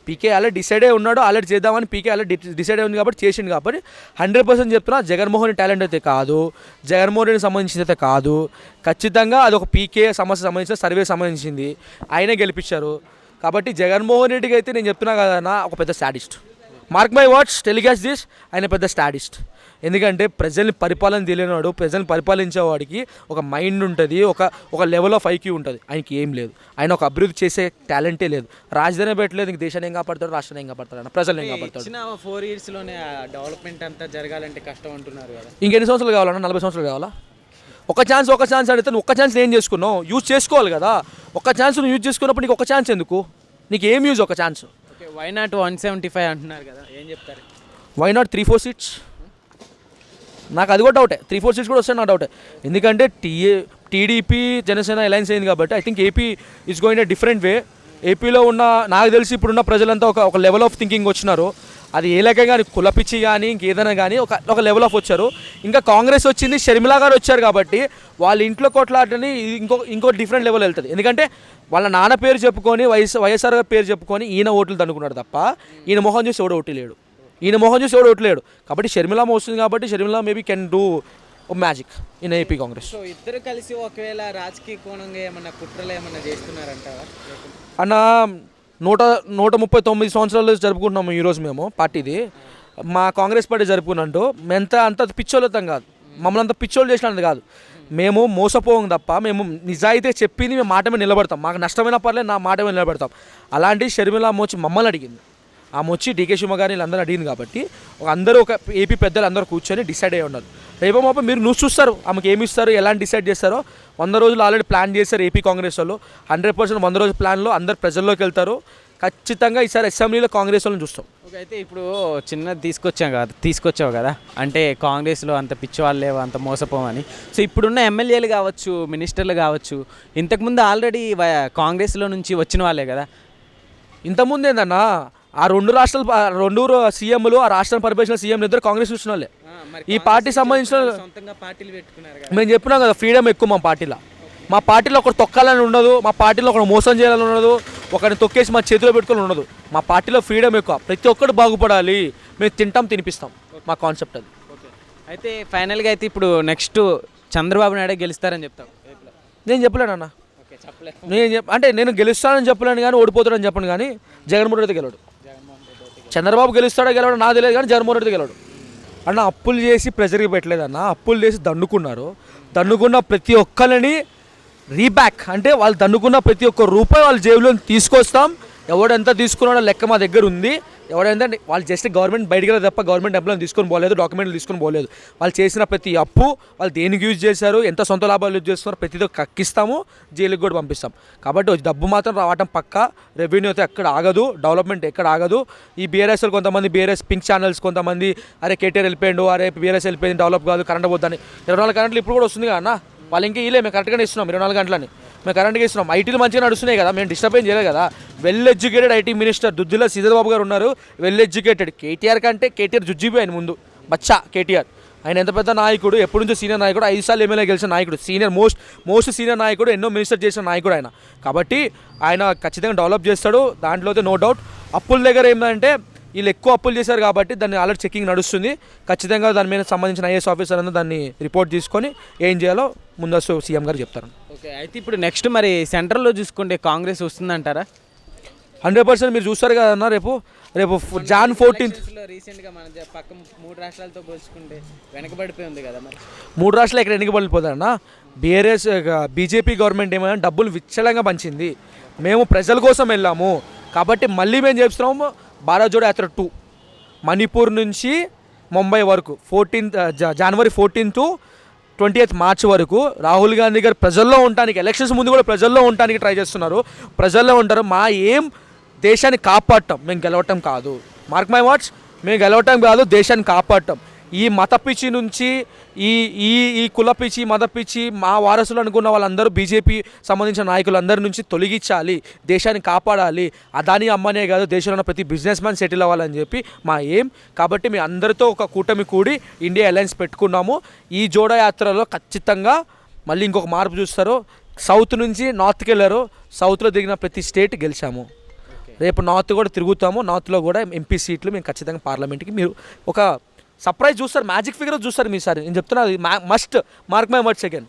పీకే already decide అయి ఉన్నాడు, already చేద్దామని పీకే ఆల్రెడీ డిసైడ్ అయి ఉంది కాబట్టి చేసిండు. కాబట్టి 100% చెప్తున్నా, జగన్మోహన్ రెడ్డి టాలెంట్ అయితే కాదు, జగన్మోహన్ రెడ్డికి సంబంధించింది అయితే కాదు. ఖచ్చితంగా అది ఒక పీకే సమస్య సంబంధించిన సర్వే సంబంధించింది, ఆయనే గెలిపించారు. కాబట్టి జగన్మోహన్ రెడ్డికి అయితే నేను చెప్తున్నా కదన్నా, ఒక పెద్ద statist. Mark my words, telecast this, ఆయన పెద్ద స్టాటిస్ట్. ఎందుకంటే ప్రజల్ని పరిపాలన తెలియనివాడు, ప్రజల్ని పరిపాలించేవాడికి ఒక మైండ్ ఉంటుంది, ఒక లెవెల్ ఆఫ్ ఐక్యూ ఉంటుంది. ఆయనకి ఏం లేదు. ఆయన ఒక అభివృద్ధి చేసే టాలెంటే లేదు. రాజధాని పెట్టలేదు, ఇంక దేశాన్ని ఏం కాపాడతాడు, రాష్ట్రాన్ని ఏం కాపాడతాడు అన్న, ప్రజల్ని ఏం కాపాడతాడు. 4 yearsలోనే డెవలప్మెంట్ అంతా జరగాలంటే కష్టం అంటున్నారు కదా. ఇంకెన్ని సంవత్సరాలు కావాలన్నా? 40 సంవత్సరాలు కావాలా? ఒక ఛాన్స్ అడిగితే నువ్వు ఒక్క ఛాన్స్ ఏం చేసుకున్నావు? యూజ్ చేసుకోవాలి కదా. ఒక ఛాన్స్ నువ్వు యూజ్ చేసుకున్నప్పుడు నీకు ఒక ఛాన్స్ ఎందుకు? నీకు ఏం యూజ్ ఒక ఛాన్స్? ఓకే, వై నాట్ 175 అంటున్నారు కదా, ఏం చెప్తారు? Why not 3-4 seats? నాకు అది కూడా డౌటే. 3-4 సీట్స్ కూడా వస్తాయి, నాకు డౌటే. ఎందుకంటే టీడీపీ జనసేన అలయన్స్ అయింది కాబట్టి I think AP is going a different way. ఏపీలో ఉన్న, నాకు తెలిసి ఇప్పుడున్న ప్రజలంతా ఒక లెవెల్ ఆఫ్ థింకింగ్ వచ్చినారు. అది ఏ లెక్క కానీ, కులపిచ్చి కానీ ఇంకేదైనా కానీ ఒక లెవెల్ ఆఫ్ వచ్చారు. ఇంకా కాంగ్రెస్ వచ్చింది, షర్మిలా గారు వచ్చారు కాబట్టి వాళ్ళ ఇంట్లో కొట్లాటని ఇంకో డిఫరెంట్ లెవెల్ వెళ్తుంది. ఎందుకంటే వాళ్ళ నాన్న పేరు చెప్పుకొని వైఎస్ఆర్ గారి పేరు చెప్పుకొని ఈయన ఓట్లు దండుకున్నాడు తప్ప ఈయన మొహం చూసి ఎవడు ఓటు లేడు. కాబట్టి షర్మిలా వస్తుంది కాబట్టి Sharmila maybe can do magic in AP Congress. So ఇద్దరు కలిసి ఒకవేళ రాజకీయ కోణంగా ఏమన్నా కుట్రలు ఏమన్నా చేస్తున్నారంటారా? అన్న 139 సంవత్సరాలు జరుపుకుంటున్నాము ఈరోజు మేము పార్టీది. మా కాంగ్రెస్ పార్టీ జరుపుకున్నట్టు అంత పిచ్చోళ్ళతం కాదు, మమ్మల్ని అంత పిచ్చోళ్ళు చేసినది కాదు. మేము మోసపోం తప్ప, మేము నిజాయితీ చెప్పింది మేము మాట మీద నిలబడతాం. మాకు నష్టమైన పర్లేదు, నా మాట మీద నిలబడతాం. అలాంటి షర్మిల వచ్చి మమ్మల్ని అడిగింది. ఆమె వచ్చి డీకే శివ గారిని వీళ్ళందరూ అడిగింది కాబట్టి అందరూ ఒక ఏపీ పెద్దలు అందరూ కూర్చొని డిసైడ్ అయ్యి ఉన్నారు. రేపో మాపో మీరు న్యూస్ చూస్తారు, ఆమెకి ఏమి ఇస్తారు, ఎలాంటి డిసైడ్ చేస్తారో. 100 రోజులు ఆల్రెడీ ప్లాన్ చేశారు ఏపీ కాంగ్రెస్ వాళ్ళు. 100% 100 రోజుల ప్లాన్లో అందరు ప్రజల్లోకి వెళ్తారు. ఖచ్చితంగా ఈసారి అసెంబ్లీలో కాంగ్రెస్ వాళ్ళని చూస్తాం. ఓకే, అయితే ఇప్పుడు చిన్నది తీసుకొచ్చావు కదా, అంటే కాంగ్రెస్లో అంత పిచ్చివాళ్ళు లేవు, అంత మోసపోమని. సో ఇప్పుడున్న ఎమ్మెల్యేలు కావచ్చు, మినిస్టర్లు కావచ్చు, ఇంతకుముందు ఆల్రెడీ కాంగ్రెస్లో నుంచి వచ్చిన వాళ్ళే కదా. ఇంతకుముందు ఏందన్నా, ఆ రెండు సీఎంలు, ఆ రాష్ట్రాన్ని పరిపాలించిన సీఎంలు ఇద్దరు కాంగ్రెస్ చూసిన వాళ్ళే. ఈ పార్టీ సంబంధించిన మేము చెప్పినాం కదా, ఫ్రీడమ్ ఎక్కువ మా పార్టీలో ఒకరు తొక్కాలని ఉండదు, మా పార్టీలో ఒకరు మోసం చేయాలని ఉండదు, ఒకరిని తొక్కేసి మా చేతిలో పెట్టుకోవాలని ఉండదు. మా పార్టీలో ఫ్రీడమ్ ఎక్కువ, ప్రతి ఒక్కరు బాగుపడాలి, మేము తినిపిస్తాం, మా కాన్సెప్ట్ అది. అయితే ఫైనల్గా అయితే ఇప్పుడు నెక్స్ట్ చంద్రబాబు నాయుడు గెలుస్తారని చెప్తాం. నేను చెప్పలేను అన్న, నేను గెలుస్తానని చెప్పలేను కానీ, ఓడిపోతాడని చెప్పను కానీ, జగన్మోహన్ రెడ్డి గెలవడు. చంద్రబాబు గెలుస్తాడో గెలవడం నాకు తెలియదు కానీ జగన్మోహన్ రెడ్డి గెలవడు. అన్న అప్పులు చేసి ప్రెజర్కి పెట్టలేదన్న, అప్పులు చేసి దండుకున్న ప్రతి ఒక్కరిని రీబ్యాక్, అంటే వాళ్ళు దండుకున్న ప్రతి ఒక్క రూపాయి వాళ్ళ జేబులో తీసుకొస్తాం. ఎవడెంత తీసుకున్నాడో లెక్క మా దగ్గర ఉంది. ఎవడైతే వాళ్ళు జస్ట్ గవర్నమెంట్ బయటికి వెళ్ళదు తప్ప గవర్నమెంట్ ఎంప్లాయ్ తీసుకొని పోలేదు, డాక్యుమెంట్లు తీసుకొని పోలేదు. వాళ్ళు చేసిన ప్రతి అప్పు వాళ్ళు దేనికి యూజ్ చేశారు, ఎంత సొంత లాభాలు యూజ్ చేస్తున్నారో ప్రతిదో కక్కిస్తాము, జైలుకి కూడా పంపిస్తాం. కాబట్టి డబ్బు మాత్రం రావటం పక్క, రెవెన్యూ అయితే ఎక్కడ ఆగదు, డెవలప్మెంట్ ఎక్కడ ఆగదు. ఈ బీఆర్ఎస్లు కొంతమంది బీఆర్ఎస్ పింక్ ఛానల్స్ కొంతమంది అరే కేటీఆర్ వెళ్ళిపోయిండు, అరే బీఆర్ఎస్ వెళ్ళిపోయింది, డెవలప్ కాదు, కరెంట్ పోద్దని. 24 గంటలు ఇప్పుడు కూడా వస్తుంది కదా అన్న, వాళ్ళు ఇంకా ఇలే మేము కరెక్ట్గానే ఇస్తున్నాం 24 గంటలని, మేము కరెంట్గా ఇస్తున్నాం. ఐటీలు మంచిగా నడుస్తున్నాయి కదా, మేము డిస్టర్బ్ ఏం చేయలేదు కదా. Well educated IT minister Duddilla Sridhar Babu గారు ఉన్నారు, వెల్ ఎడ్యుకేటెడ్. కేటీఆర్ కంటే కేటీఆర్ జుజ్జిబి ఆయన ముందు బచ్చా కేటీఆర్. ఆయన ఎంత పెద్ద నాయకుడు, ఎప్పటి నుంచో సీనియర్ నాయకుడు, 5 సార్లు ఎమ్మెల్యే గెలిచిన నాయకుడు, మోస్ట్ సీనియర్ నాయకుడు, ఎన్నో మినిస్టర్ చేసిన నాయకుడు ఆయన. కాబట్టి ఆయన ఖచ్చితంగా డెవలప్ చేస్తాడు, దాంట్లో అయితే నో డౌట్. అప్పుల దగ్గర ఏంటంటే వీళ్ళు ఎక్కువ అప్పులు చేశారు కాబట్టి దాన్ని ఆల్రెడీ చెకింగ్ నడుస్తుంది. ఖచ్చితంగా దాని మీద సంబంధించిన ఐఏఎస్ ఆఫీసర్ అంతా దాన్ని రిపోర్ట్ తీసుకొని ఏం చేయాలో ముందస్తు సీఎం గారు చెప్తారు. ఓకే, అయితే ఇప్పుడు నెక్స్ట్ మరి సెంట్రల్లో చూసుకుంటే కాంగ్రెస్ వస్తుందంటారా? 100% మీరు చూస్తారు కదన్నా. రేపు Jan 14th రీసెంట్గా మన పక్క 3 రాష్ట్రాలతో పోల్చుకుంటే వెనకబడిపోయి ఉంది కదా. మరి 3 రాష్ట్రాలు ఎక్కడ వెనకబడిపోతారన్నా, బీజేపీ గవర్నమెంట్ ఏమైనా డబ్బులు విచ్చలంగా పంచింది. మేము ప్రజల కోసం వెళ్ళాము కాబట్టి మళ్ళీ మేము చేస్తున్నాము భారత్ జోడో యాత్ర 2 మణిపూర్ నుంచి ముంబై వరకు January 14 to 20th March వరకు రాహుల్ గాంధీ గారు ప్రజల్లో ఉండడానికి, ఎలక్షన్స్ ముందు కూడా ప్రజల్లో ఉండడానికి ట్రై చేస్తున్నారు. ప్రజల్లో ఉంటారు. మా ఏం దేశాన్ని కాపాడటం, మేము గెలవటం కాదు. మార్క్ మై వర్డ్స్, మేము గెలవటం కాదు, దేశాన్ని కాపాడటం. ఈ మత పిచ్చి నుంచి ఈ కుల పిచ్చి, మత పిచ్చి, మా వారసులు అనుకున్న వాళ్ళందరూ బీజేపీ సంబంధించిన నాయకులందరి నుంచి తొలగించాలి, దేశాన్ని కాపాడాలి. అదాని అమ్మనే కాదు, దేశంలో ఉన్న ప్రతి బిజినెస్ మ్యాన్ సెటిల్ అవ్వాలని చెప్పి మా ఏం. కాబట్టి మీ అందరితో ఒక కూటమి కూడి ఇండియా అలయన్స్ పెట్టుకున్నాము. ఈ జోడో యాత్రలో ఖచ్చితంగా మళ్ళీ ఇంకొక మార్పు చూస్తారు. సౌత్ నుంచి నార్త్కి వెళ్ళారు, సౌత్లో దిగిన ప్రతి స్టేట్ గెలిచాము. రేపు నార్త్ కూడా తిరుగుతాము, నార్త్లో కూడా ఎంపీ సీట్లు మేము ఖచ్చితంగా పార్లమెంట్కి మీరు ఒక సర్ప్రైజ్ చూస్తారు, మ్యాజిక్ ఫిగర్ చూస్తారు మీసారి. నేను చెప్తున్నా, అది must mark my words again.